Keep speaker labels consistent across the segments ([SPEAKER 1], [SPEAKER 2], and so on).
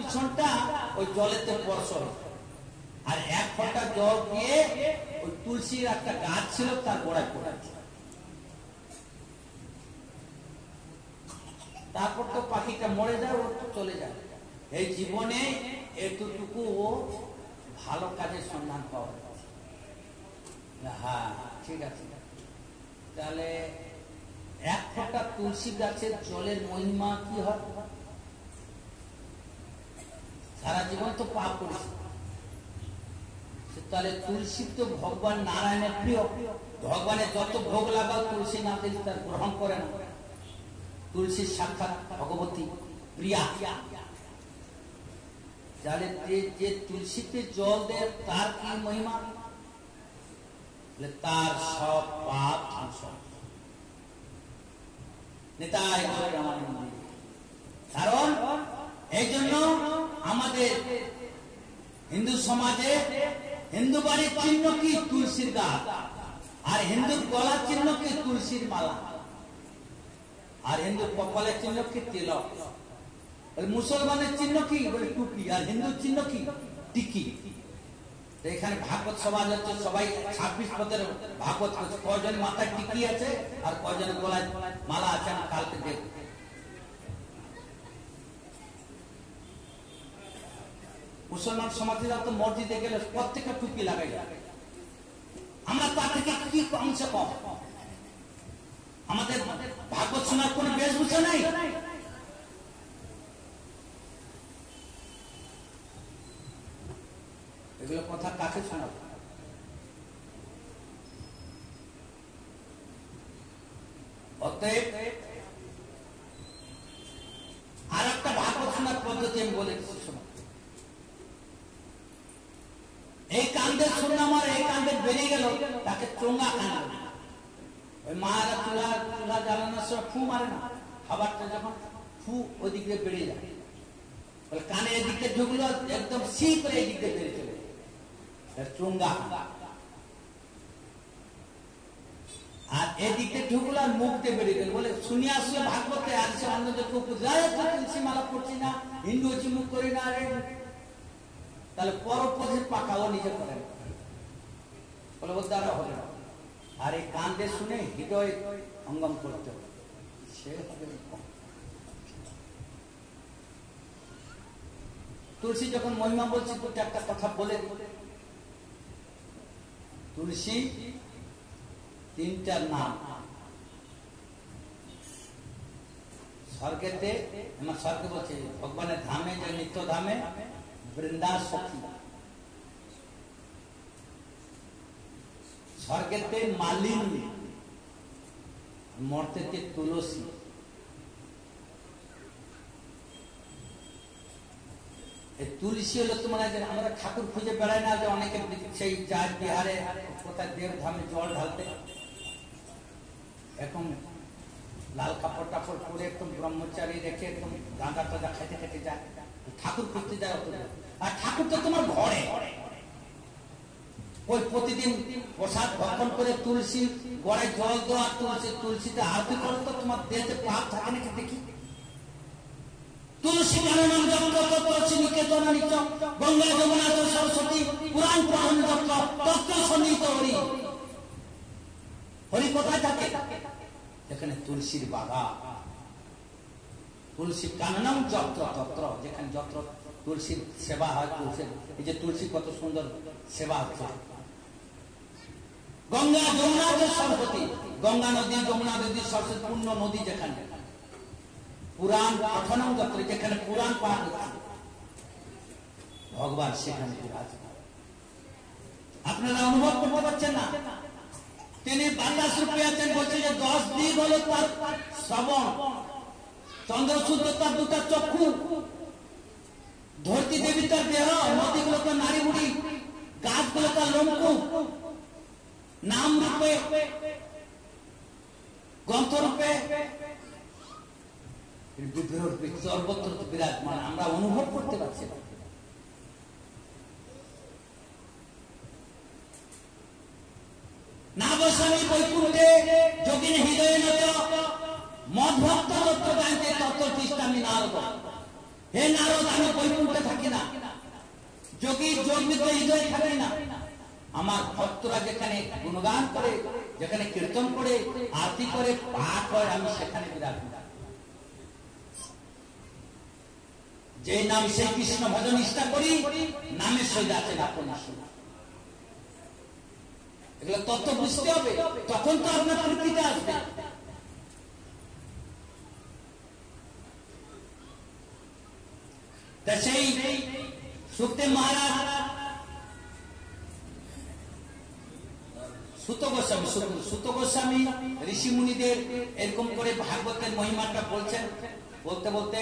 [SPEAKER 1] পিছনটা ওই জলেতে স্পর্শ হতো। আর এক ফোঁটা জল দিয়ে ওই তুলসীর একটা গাছ ছিল তার গোড়ায় পড়েছে। তারপর তো পাখিটা মরে যায়, ও তো চলে যায়। এই জীবনে এতটুকু ভালো কাজের সন্ধান পাওয়া যাচ্ছে। হ্যাঁ, ঠিক আছে। তাহলে এক ফোঁটা তুলসী গাছের জলের মহিমা কি হয়? সারা জীবন তো পাপ করেছে, তাহলে তুলসী তো ভগবান নারায়ণের প্রিয়। ভগবানের যত ভোগ লাগাও তুলসী না দিলে তার গ্রহণ করে না। তুলসীর সাক্ষাৎ ভগবতী প্রিয়া। তাহলে যে তুলসীতে জল দেয় তার কি মহিমা? তার সব পাপ ধ্বংস। কারণ এই জন্য আমাদের হিন্দু সমাজে হিন্দু বাড়ির চিহ্ন কি? তুলসীর গাছ। আর হিন্দুর গলার চিহ্ন কি? তুলসীর মালা। আর হিন্দুর কপালের চিহ্ন কি? তিলক। মুসলমানের চিহ্ন কি? বলে টুপি। আর হিন্দুর চিহ্ন কি? টিকি। এখানে ভাগবত সমাজ হচ্ছে, সবাই 26 পদের ভাগবত করছে। কয়জন মাথায় টিকি আছে আর কয়জনের গলায় মালা আছে আমি কালকে দেখ। মুসলমান সমাজেরা তো মসজিদে গেলে প্রত্যেকটা টুপি লাগাই যায়। আমরা তার থেকে কি অংশ কম? আমাদের ভাগবত শোনার কোন বেশভূষা নাই। এগুলো কথা কাকে শোনাবো? অতএব আর একটা ভাগবত শোনার পদ্ধতি আমি বলে দিচ্ছি, শোনো। এই কান্দে শুনলাম আর এই কান্দে বেরিয়ে গেল, তাকে চোঙ্গা কান্দ। ওই মারা চুলা জ্বালানোর সময় ফু মারে না, খাবারটা যখন ফু ওই দিক দিয়ে বেরিয়ে যায়। কানে এদিকে ঢুকলো, একদম সি করে এই দিক দিয়ে বেরিয়ে চলে চোঙ্গা। আর এদিকে ঢুকলো আর মুখ দিয়ে বেরিয়ে গেল। বলে শুনিয়ে আসলে ভাগবতে আসছে অন্যদের তুলসী মালা পড়ছি না, হিন্দু হচ্ছে মুখ করি না। আরে তাহলে পরপথের পাকা ও নিজে করে বলে ওর দ্বারা হবে না। আর এই কান্দে শুনে হৃদয় অঙ্গম করতে হবে, সে হবে। তুলসী যখন মহিমা বলছি দুটো একটা কথা বলে। তুলসী তিনটার নাম। স্বর্গেতে, আমার স্বর্গে বলছে ভগবানের ধামে, যে নিত্য ধামে বৃন্দা সখী। স্বর্গেতে মালিনী, মর্তেতে তুলসী। তুলসী হলো তোমার, আমরা ঠাকুর খুঁজে বেড়াই না, যে অনেকে সেই যায় বিহারে কোথায় দেব ধামে জল ঢালতে, এখন লাল কাপড় টাপড় পরে একদম ব্রহ্মচারী রেখে একদম গাঁদা টাদা খাইতে খেতে যায়, ঠাকুর খুঁজতে যায়। আর ঠাকুর তো তোমার ঘরে, ওই প্রতিদিন প্রসাদ ভক্ষণ করে তুলসী গড়ায় জল দেওয়া, তুলসীতে আরতি করে, তো তোমার দেহতে পাপ থাকে নাকি দেখি। তুলসী কাননম যত্র তত্র নিকেতন নিত্য গঙ্গা যমুনা সরস্বতী পুরাণ পুরাণ যত্র তত্র সন্নিহিত হরি। হরি কোথায় থাকে? এখানে তুলসীর বাগা। তুলসী কাননম যত্র তত্র, যেখানে যত্র তুলসীর সেবা হয়। তুলসীর এই যে তুলসী কত সুন্দর সেবা হচ্ছে। গঙ্গা যমুনা সরস্বতী, গঙ্গা নদী যমুনা নদী সরস্বতী পূর্ণ নদী যেখানে। পুরাণ পঠনম যত্র, যেখানে পুরাণ পাঠ হচ্ছে, ভগবান সেখানে বিরাজমান। আপনারা অনুভব করতে পারছেন না? তিনি 50 রূপে আছেন, বলছে যে 10 দিক হলো তার শ্রবণ, চন্দ্রসূর্য তার দুটা চক্ষু, ধরতী দেবী তার দেহ, নদীগুলো তার নারী বুড়ি, গাছগুলো তার লোমকূপ, নাম রূপে গ্রন্থ রূপে সর্বত্র বিরাজমান। আমরা অনুভব করতে পারছি না। না বসামি বৈকুণ্ঠে যোগিনী হৃদয়ে নত মদ ভক্ত তত্ত্ব জানতে তত্ত্ব তিষ্ঠামি নারদ। হে নারদ, আমি বৈকুণ্ঠে যোগী যোগবিদ্য হৃদয়ে থাকে না। আমার ভক্তরা যেখানে গুণগান করে, যেখানে কীর্তন করে, আরতি করে, পাঠ হয়, আমি সেখানে বিরাজ করি। যে নাম সেই কৃষ্ণ ভজন নিষ্ঠা করি, নামের সহিত আছেন আপন আসুন। এগুলো তত্ত্ব বুঝতে হবে, তখন তো আপনার তৃপ্তিতে আসবে। তা সেই সুখদেব মহারাজ সুত গোস্বামী ঋষি মুনিদের এরকম করে ভাগবতের মহিমাটা বলছেন। বলতে বলতে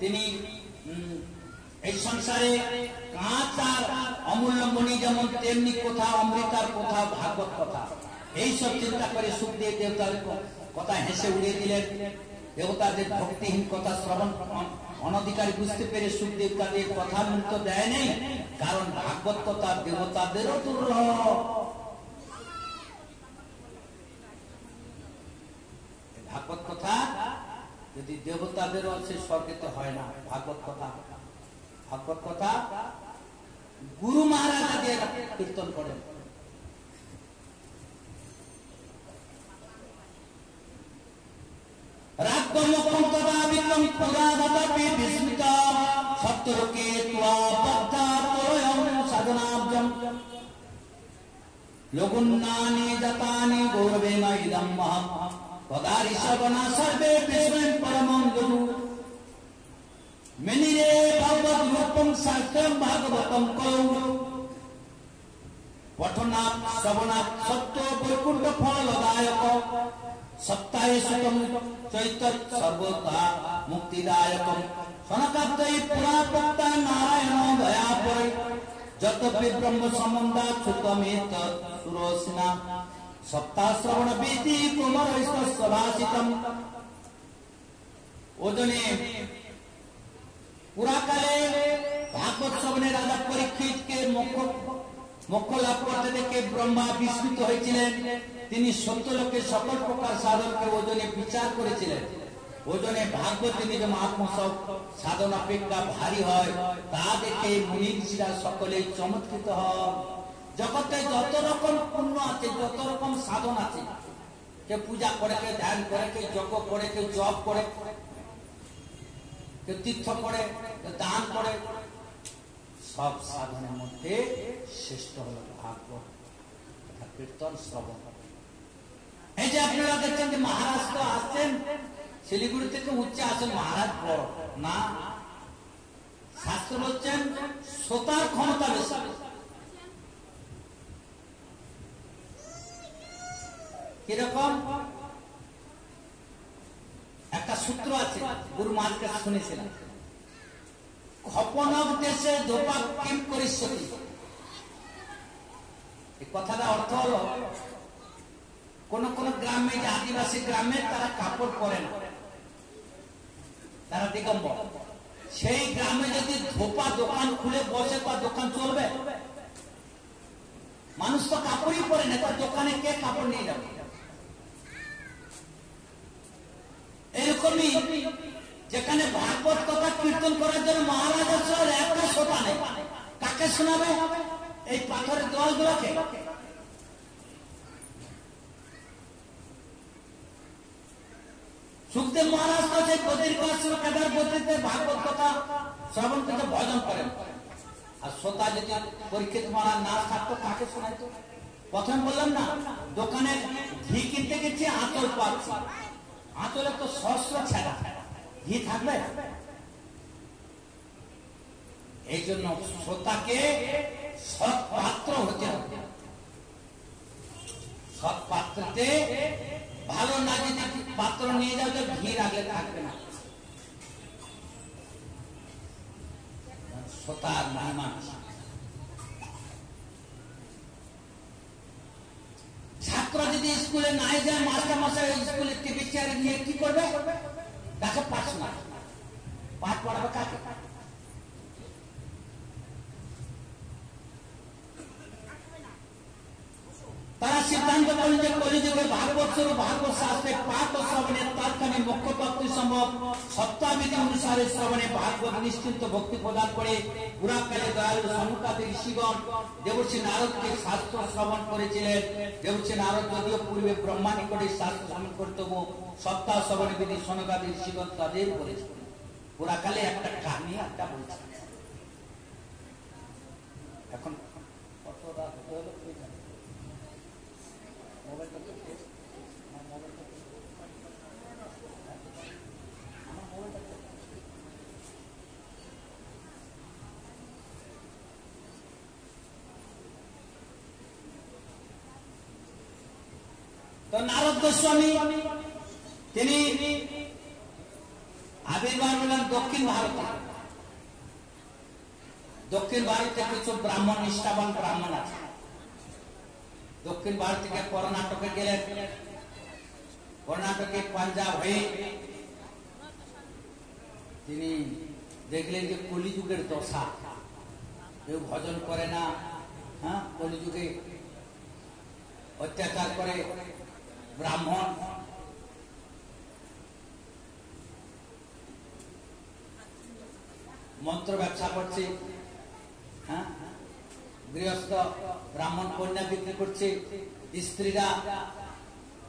[SPEAKER 1] তিনি এই সংসারে কাঁচ আর অমূল্য মণি যেমন, তেমনি কোথা অমৃতার, কোথা ভাগবত কথা, এইসব চিন্তা করে সুখদেব দেবতার কথা হেসে উড়িয়ে দিলেন। দেবতাদের ভক্তিহীন কথা শ্রবণ অনধিকারী বুঝতে পেরে সুখদেব তাদের কথা মূল্য দেয় নেই, কারণ ভাগবত কথা দেবতাদেরও দুর্লভ। ভাগবত কথা যদি দেবতাদেরও সে স্বর্গেতে হয় না। ভাগবত কথা গুরু মহারাজ কীর্তন করেন। লঘুন্নানি জাতানি গৌরবেন ইদম মহৎ পদারি শ্রবণা সর্বে বিষ্ণুম পরমং গুরু মেনিরে ভগবত রূপং শাস্ত্রম ভাগবতম কৌ পঠনা শ্রবণা সত্য বৈকুণ্ঠ ফলদায়ক সপ্তাহে সুতম চৈতন্য সর্বদা মুক্তিদায়ক সনকাব্দই পুরা প্রক্তা নারায়ণ দয়াপরে যতপি ব্রহ্ম সম্বন্ধা সুতমিত সুরসিনা সপ্তাহ শ্রবণ বিধি কুমার ভাষিতম। ওজনে পুরাকালে ভাগবত শ্রবণে রাজা পরীক্ষিতকে মোক্ষ লাভ করতে দেখে ব্রহ্মা বিস্মিত হয়েছিলেন। তিনি সত্যলোকে সকল প্রকার সাধনকে ওজনে বিচার করেছিলেন। ওজনে ভাগবত যেমন আত্মসব সাধন অপেক্ষা ভারী হয়, তা দেখে মুনি ঋষিরা সকলেই চমৎকৃত হয়। জগতে যত রকম পুণ্য আছে, যত রকম সাধন আছে, কেউ পূজা করে, কেউ ধ্যান করে, কেউ যজ্ঞ করে, কেউ জপ করে, কেউ তীর্থ করে, কেউ দান করে, সব সাধনের মধ্যে শ্রেষ্ঠ হলো ভাগবত কীর্তন শ্রবণ। এই যে আপনারা দেখছেন যে মহারাষ্ট্র আসছেন, শিলিগুড়ি থেকে উচ্চে আসেন, মহারাজ বড় না। শাস্ত্র বলছেন শ্রোতার ক্ষমতা বেশি। কিরকম একটা সূত্র আছে, গুরু মহারাজ কাছে শুনেছিলাম, খপনক দেশে ধোপা কিম করিষ্যতি। এই কথাটা অর্থ হলো, কোন কোন গ্রামে, যে আদিবাসী গ্রামে, তারা কাপড় পরে না, তারা দিগম্বর। সেই গ্রামে যদি ধোপা দোকান খুলে বসে, বা দোকান চলবে? মানুষ তো কাপড়ই পরে না, তার দোকানে কে কাপড় নিয়ে যাবে? এরকমই যেখানে ভাগবত কথা কীর্তন করার জন্য মহারাজের একটা শ্রোতা নেই, কাকে শোনাবে? এই পাথরের দলগুলোকে। সুখদেব মহারাজ কাছে কেদার বদ্রীতে ভাগবত কথা শ্রবণ করতে ভজন করেন। আর শ্রোতা যদি পরীক্ষিত মহারাজ না থাকতো, কাকে শোনাইতো? প্রথম বললাম না, দোকানে ঘি কিনতে গেছি, আঁচল পাচ্ছি, আঁচলে তো সহস্র ছেঁড়া, ঘি থাকবে? এই জন্য শ্রোতাকে সৎ পাত্র হতে হবে। সৎ পাত্রতে ভালো না যদি পাত্র নিয়ে যাও, তো ঘি রাখলে থাকবে না। শ্রোতার মহিমা। ছাত্র যদি স্কুলে নাই যায়, মাস্টার মশাই স্কুলে টিভি চেয়ারে নিয়ে কি করবে? তাকে পাঠ শোনাবে। পাঠ পড়াবে কাকে? তারা সিদ্ধান্ত করেন যে কলিযুগে ভাগবত স্বরূপ ভাগবত শাস্ত্রে পাঠ ও শ্রবণের তাৎক্ষণিক মোক্ষ প্রাপ্তি সম্ভব সত্যাবিধি অনুসারে শ্রবণে ভাগবত নিশ্চিন্ত ভক্তি প্রদান করে পুরাকালে দয়ালু সনুকাতে ঋষিগণ দেবর্ষি নারদকে শাস্ত্র শ্রবণ করেছিলেন। দেবর্ষি নারদ যদিও পূর্বে ব্রহ্মা নিকটে শাস্ত্র শ্রবণ করতেও সপ্তাহ শ্রবণের বিধি সনুকাতে ঋষিগণ তাদের বলেছিলেন। পুরাকালে একটা কাহিনী একটা বলছে। এখন কত রাত হলো তো নারদ গোস্বামী তিনি আবির্ভাব হলেন দক্ষিণ ভারতে। দক্ষিণ ভারতে কিছু ব্রাহ্মণ নিষ্ঠাবান ব্রাহ্মণ আছে। দক্ষিণ ভারত থেকে কর্ণাটকে গেলেন। কর্ণাটকে পাঞ্জাব হয়ে তিনি দেখলেন যে কলিযুগের দশা, কেউ ভজন করে না, হ্যাঁ, কলিযুগে অত্যাচার করে ব্রাহ্মণ। মন্ত্র ব্যবসা করছে, হ্যাঁ, গৃহস্থ ব্রাহ্মণ কন্যা বিক্রি করছে, স্ত্রীরা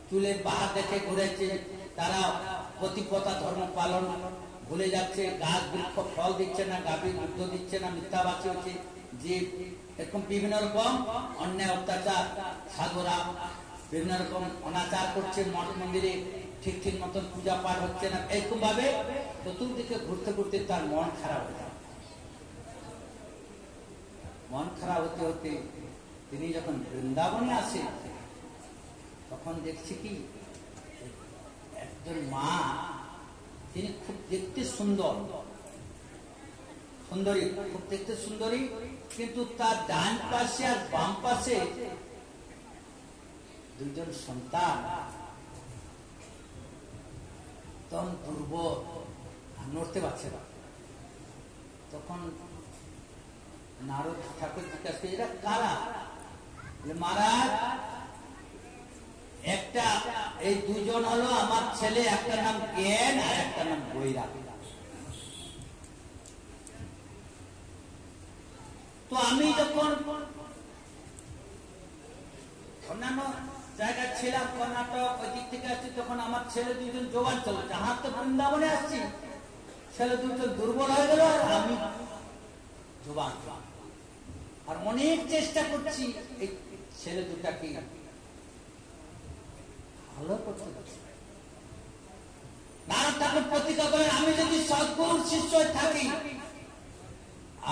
[SPEAKER 1] চুলের বাহার দেখে ঘুরেছে, তারা পতিপ্রথা ধর্ম পালন ভুলে যাচ্ছে, গাছ বৃক্ষ ফল দিচ্ছে না, গাভীর দুধ দিচ্ছে না, মিথ্যাবাসী হচ্ছে, যে এরকম বিভিন্ন রকম অন্যায় অত্যাচার, সাধুরা বিভিন্ন রকম অনাচার করছে, মঠ মন্দিরে ঠিক ঠিক মতন পূজা পাঠ হচ্ছে না। এরকম ভাবে চতুর্দিকে ঘুরতে ঘুরতে তার মন খারাপ হয়ে যায়। মন খারাপ হতে হতে তিনি যখন বৃন্দাবনে আসেন তখন দেখছি কি একজন মা, তিনি খুব দেখতে সুন্দর, সুন্দরী, খুব দেখতে সুন্দরী, কিন্তু তার ডান পাশে আর বাম পাশে দুইজন সন্তান, তখন দুর্বল, নড়তে পারছে না। তখন নারদ ঠাকুর জিজ্ঞাসা করে, এরা কারা? মহারাজ, একটা এই দুজন হলো আমার ছেলে, একটা নাম জ্ঞান আর একটা নাম বৈরাগ। তো আমি যখন অন্যান্য জায়গায় ছিলাম, কর্ণাটক ওই দিক থেকে আসছি, তখন আমার ছেলে দুজন জোগান চলছে, হাত তো বৃন্দাবনে আসছি, ছেলে দুজন দুর্বল হয়ে গেল আর আমি জোগান, আর অনেক চেষ্টা করছি এই ছেলে দুটাকে ভালো করতে। নারদ ঠাকুর প্রতিজ্ঞা করেন, আমি যদি সদ্গুরুর শিষ্য থাকি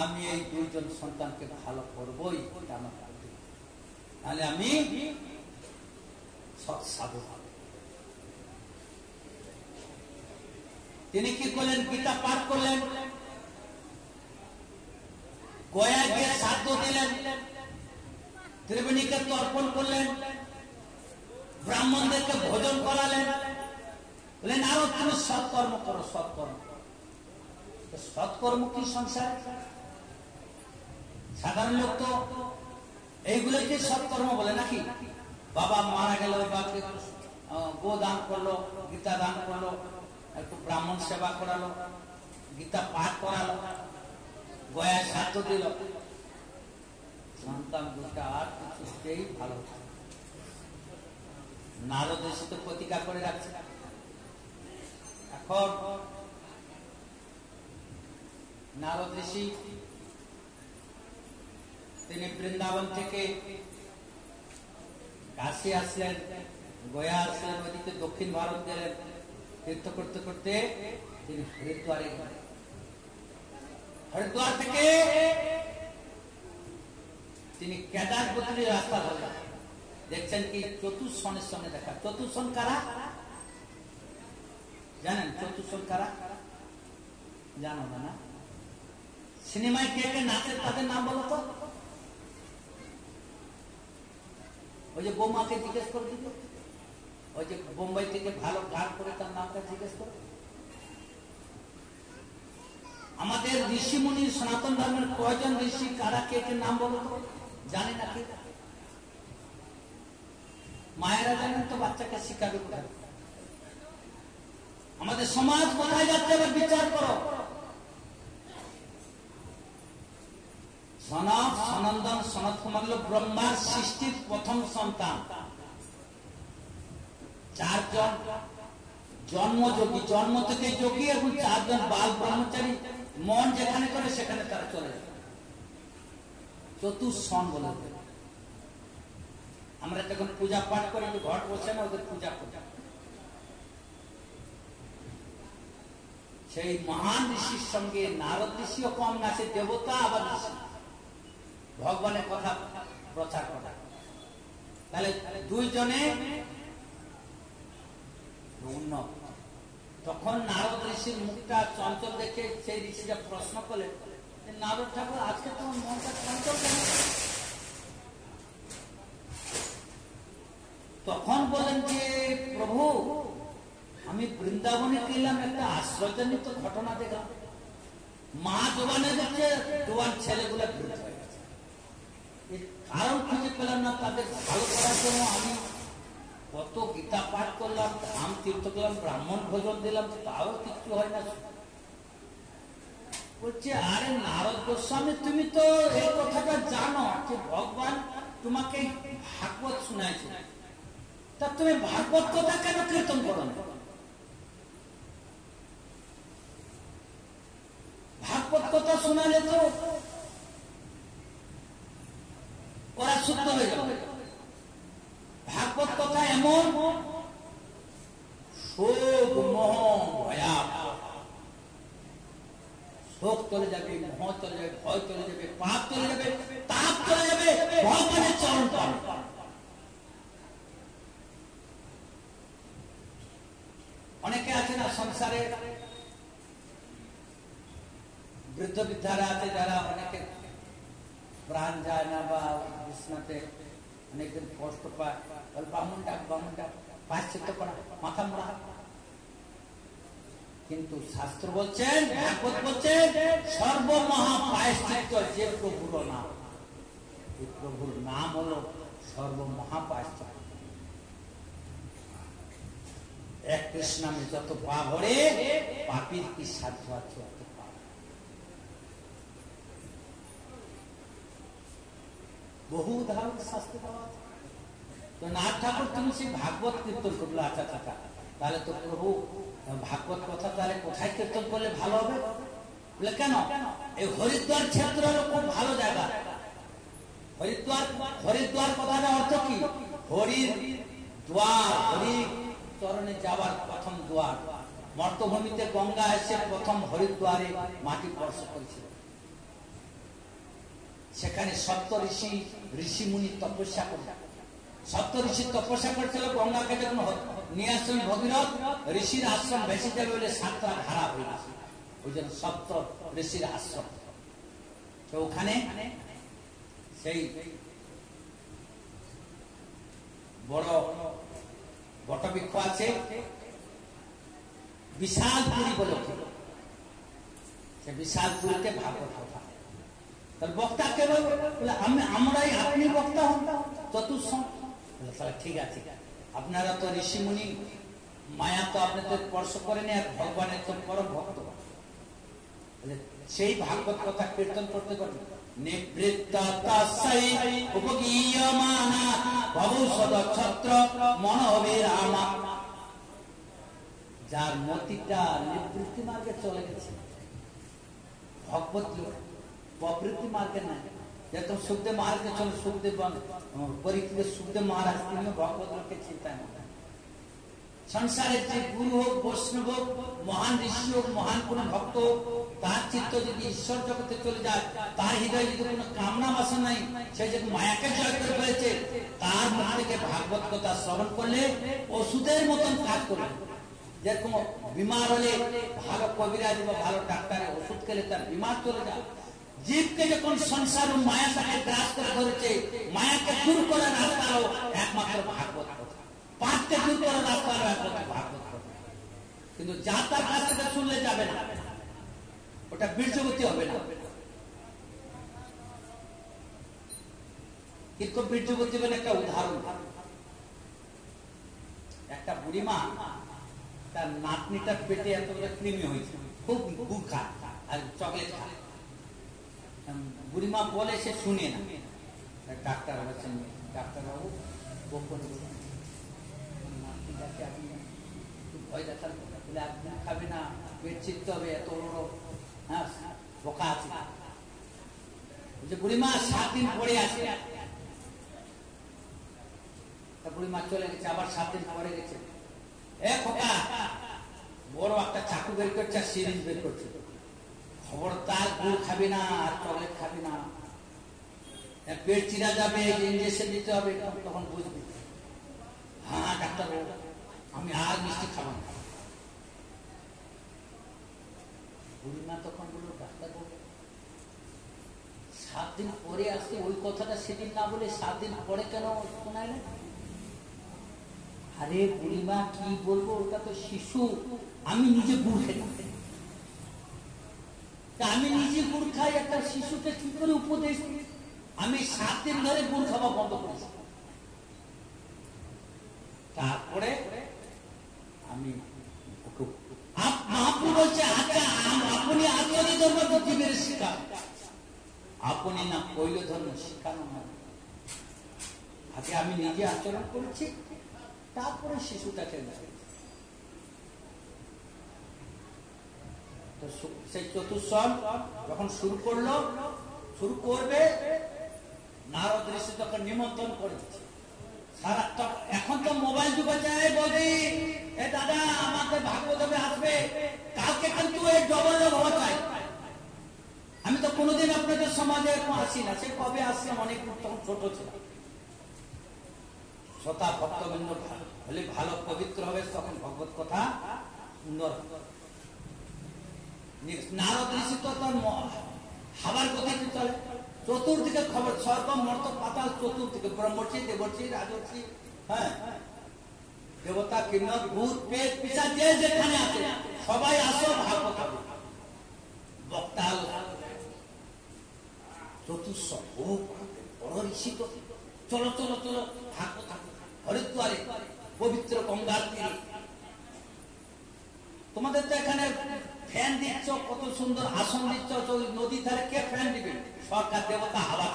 [SPEAKER 1] আমি এই দুইজন সন্তানকে ভালো করবই, তাহলে আমি সৎ সাধু হব। তিনি কি করলেন? গীতা পাঠ করলেন, গয়াকে শ্রাদ্ধ দিলেন, ত্রিবেণীকে তর্পণ করলেন, ব্রাহ্মণদেরকে ভোজন করালেন, বললেন আরো তুমি সৎকর্ম করো, সৎকর্ম। সৎকর্ম কি সংসার? সাধারণ লোক তো এইগুলোকে সৎকর্ম বলে নাকি? বাবা মারা গেল, বাবাকে গো দান করলো, গীতা দান করলো, একটু ব্রাহ্মণ সেবা করালো, গীতা পাঠ করালো, গয়া শ্রাদ্ধ দিল, সন্তান দুটা আর কিছুতেই ভালো। নারদ এসে তো প্রতিজ্ঞা করে রাখছে। এখন নারদ ঋষি তিনি বৃন্দাবন থেকে কাশী আসলেন, গয়া আসলেন, ওইদিকে দক্ষিণ ভারত গেলেন, তীর্থ করতে করতে তিনি হরিদ্বারে গেলেন। হরিদ্বার থেকে তিনি কেদারপত্রীর রাস্তা ধরলেন। দেখছেন কি চতুর্সনের সঙ্গে দেখা। চতুর্সন কারা জানেন? চতুর্সন কারা জানো না? সিনেমায় কে কে নাচে তাদের নাম বলো তো। ওই যে বৌমাকে জিজ্ঞেস করে দিল, ওই যে বোম্বাই থেকে ভালো গান করে তার নামটা জিজ্ঞেস করে। আমাদের ঋষি মুনি সনাতন ধর্মের কয়জন ঋষি কারা কে কে নাম বলো তো, জানে না কি? মায়েরা জানেন তো বাচ্চাকে শিখাবে কোথায়? আমাদের সমাজ কোথায় যাচ্ছে এবার বিচার করো। সনৎ সনন্দন সনত কুমার হল ব্রহ্মার সৃষ্টির প্রথম সন্তান। 4 জন জন্মযোগী, জন্ম থেকে যোগী, এবং 4 জন বাল ব্রহ্মচারী। মন যেখানে করে সেখানে তারা চলে যায়। চতুর্সন বলে আমরা যখন পূজা পাঠ করি, ঘট বসে না, ওদের পূজা করি। সেই মহান ঋষির সঙ্গে নারদ ঋষিও কম না, সে দেবতা আবার ঋষি, ভগবানের কথা প্রচার করা। তাহলে 2 জনে উন্নত। তখন নারদ ঋষির মুখটা চঞ্চল দেখে সেই ঋষিরা প্রশ্ন করলেন, নারদ ঠাকুর আজকে তোমার মনটা চঞ্চল কেন? তখন বলেন যে প্রভু, আমি বৃন্দাবনে গেলাম, একটা আশ্চর্যজনিত ঘটনা দেখলাম। মা জোয়ানে দেখছে, জোয়ান ছেলেগুলো বৃদ্ধ হয়ে গেছে। কারণ খুঁজে পেলাম না। তাদের ভালো করার জন্য আমি কত গীতা পাঠ করলাম, ধাম তীর্থ করলাম, ব্রাহ্মণ ভোজন দিলাম, তাও কিছু হয় না। বলছে, আরে নারদ গোস্বামী, তুমি তো এই কথাটা জানো যে ভগবান তোমাকে ভাগবত শোনাইছে, তা তুমি ভাগবত কথা কেন কীর্তন করো না? ভাগবত কথা শোনালে তো ওরা শুদ্ধ হয়ে যাবে। ভাগবত কথা এমন শোক মোহ ভয়া, শোক চলে যাবে, মোহ চলে যাবে, ভয় চলে যাবে, পাপ চলে যাবে, তাপ চলে যাবে, ভগবানের চরণ পাবে। অনেকে আছে না সংসারে, বৃদ্ধ বৃদ্ধারা আছে যারা অনেকে প্রাণ যায় না বা বিছনাতে অনেকদিন কষ্ট পায়, বামুন ডাক প্রায়শ্চিত্ত করা, মাথা মোড়া। কিন্তু শাস্ত্র বলছেন, ভাগবত বলছেন, সর্বমহা প্রায়শ্চিত্ত যে প্রভুর নাম। এই প্রভুর নাম হলো সর্বমহা প্রায়শ্চিত্ত। এক কৃষ্ণামে যত পাপ হরে, পাপীর কি সাধ্য আছে? বহু উদাহরণ শাস্ত্রে পাওয়া আছে। তো নাথ ঠাকুর তুমি সেই ভাগবত কীর্তন করলো, আচ্ছা আচ্ছা, তাহলে তো প্রভু ভাগবত কথা তাহলে কোথায় কীর্তন করলে ভালো হবে? বলে কেন? এই হরিদ্বার ক্ষেত্র হলো খুব ভালো জায়গা। হরিদ্বার কথাটা অর্থ কি? হরির দ্বার, হরি চরণে যাওয়ার প্রথম দ্বার। মর্তভূমিতে গঙ্গা এসে প্রথম হরিদ্বারে মাটি স্পর্শ করেছিল। সেখানে সপ্ত ঋষি মুনি তপস্যা করছে। সপ্ত ঋষি তপস্যা করছিল, গঙ্গাকে যখন নিয়ে আসছেন ভগীরথ, ঋষির আশ্রম ভেসে যাবে বলে 7টা ধারা হয়ে গেছে। ওই জন্য সপ্ত ঋষির আশ্রম। তো ওখানে সেই বড় বটবৃক্ষ আছে, বিশাল পুরী বলে। সে বিশাল পুরীতে ভাগবত কথা। তাহলে বক্তা কে বলবে? আমরাই, আপনি বক্তা হন চতুর্সং। ঠিক আছে, আপনারা তো ঋষি মুনি, মায়া তো আপনাদের স্পর্শ করেনি, আর ভগবানের তো পরম ভক্ত। সেই ভাগবত কথা কীর্তন করতে পারবে। যার মতিটা নিবৃত্তি মার্গে চলে গেছে, ভগবত প্রবৃত্তি মার্গে নাই। যেহেতু সুখদেব মহারাজকে চলে, সুখদেব পরীক্ষিত সুখদেব মহারাজ তিনিও ভগবত লোককে চিন্তায় মনে। সংসারের যে গুরু হোক, বৈষ্ণব হোক, মহান ঋষি হোক, মহান কোন ভক্ত হোক, তার চিত্ত যদি ঈশ্বর জগতে চলে যায়, তার হৃদয়ে যদি কোনো কামনা বাসনা নাই, সে যদি মায়াকে জয় করে ফেলেছে, তার মুখ থেকে ভাগবত কথা শ্রবণ করলে ওষুধের মতন কাজ করবে। যেরকম বিমার হলে ভালো কবিরাজ বা ভালো ডাক্তারের ওষুধ খেলে তার বিমার চলে যায়। জীবকে যখন সংসার মায়া তাকে গ্রাস করে ধরেছে, মায়াকে দূর করার রাস্তা হলো একমাত্র ভাগবত কথা। পাপকে দূর করার রাস্তা হলো একমাত্র ভাগবত কথা। কিন্তু যা তার কাছ থেকে শুনলে যাবে না, ওটা বীর্যবতী হবে না। কিন্তু বীর্যবতী বলে একটা উদাহরণ, বুড়িমা তার নাতনিটার পেটে এতটা কৃমি হয়েছে, খুব গুড় খায় আর চকলেট খায়। বুড়িমা বলে সে শুনে না। ডাক্তার বলছেন, ডাক্তারবাবু গোপন নাতনিটাকে আপনি ভয় দেখান বলে আপনি খাবে না, পেট চিনতে হবে, এত বড় হ্যাঁ বোকা আছে। বুড়িমা 7 দিন পরে আসে, বুড়িমা চলে গেছে, আবার 7 দিন পরে গেছে। খোকা বড় একটা চাকু বের করছে আর সিরিঞ্জ বের করছে, খবরদার গুড় খাবি না আর চকলেট খাবি না, পেট চিরা যাবে, ইঞ্জেকশন দিতে হবে। তখন বুঝবি হ্যাঁ ডাক্তার আমি আর মিষ্টি খাবো না। বুড়িমা তখন বললো ডাক্তার 7 দিন পরে আসছে, ওই কথাটা সেদিন না বলে 7 দিন পরে কেন শোনায় না? আরে বুড়িমা কি বলবো, ওটা তো শিশু, আমি নিজে গুড় খাই, আমি নিজে গুড় খাই, একটা শিশুকে কি করে উপদেশ? আমি 7 দিন ধরে গুড় খাওয়া বন্ধ করেছি। তারপরে আমি আপনি বলছে আচ্ছা আপনি আচার্য ধর্ম জীবের শিক্ষা, আপনি না কৈল ধর্ম শিখানো না। আগে আমি নিজে আচরণ করেছি, তারপরে শিশুটাকে সেই চতুর্সব যখন শুরু করবে, নারদ ঋষি তখন নিমন্ত্রণ করেছে সারা। এখন তো মোবাইল যুগ আছে, বলি এ দাদা আমাদের ভাগবত আসবে কালকে, কিন্তু এই ডবল হওয়া চাই। আমি তো কোনোদিন আপনাদের সমাজে এখন আসি না, সে কবে আসছে অনেক তখন ছোট ছিল। শ্রোতা ভক্তবৃন্দ হলে ভালো পবিত্র হবে, তখন ভগবত কথা সুন্দর। নারদ ঋষি তো তার হাবার গতিতে চলে, চতুর্দিকে খবর, স্বর্গ মর্ত পাতাল চতুর্দিকে, ব্রহ্মর্ষি দেবর্ষি রাজর্ষি, হ্যাঁ দেবতা কিন্নর ভূত পেট পিশাচ যে যেখানে আছে সবাই আসো ভাগবত হবে। বক্তা চতুর্শ ও বড় ঋষি তো, চলো চলো চলো থাকো থাকো হরিদ্বারে পবিত্র গঙ্গার তীরে। তোমাদের তো এখানে ফ্যান দিচ্ছ, কত সুন্দর আসন দিচ্ছ, নদীর ধারে কে ফ্যান দিবে? সরকার দেবতা হাওয়া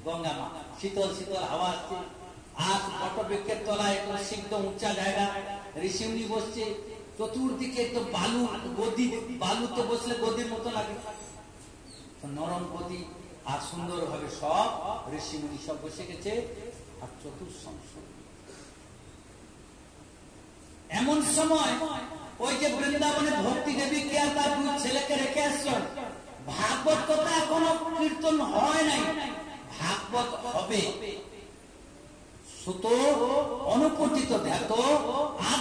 [SPEAKER 1] গঙ্গা মা, শীতল শীতল হাওয়া আসছে। আজ বটবৃক্ষের তলায় একদম সিদ্ধ উঁচা জায়গা, ঋষিমুনি বসছে, চতুর্দিকে একদম বালু গদি, বালুতে বসলে গদির মতো লাগে, নরম গদি, আর সুন্দর ভাবে সব ঋষিমুনি সব বসে গেছে। আর চতুর্শংস এমন সময় ওই যে বৃন্দাবনে ভক্তি দেবী কে আর তার 2 ছেলেকে রেখে আসছেন, ভাগবত কথা এখনো কীর্তন হয় নাই, ভাগবত হবে। সুতো অনুপঠিত দেখো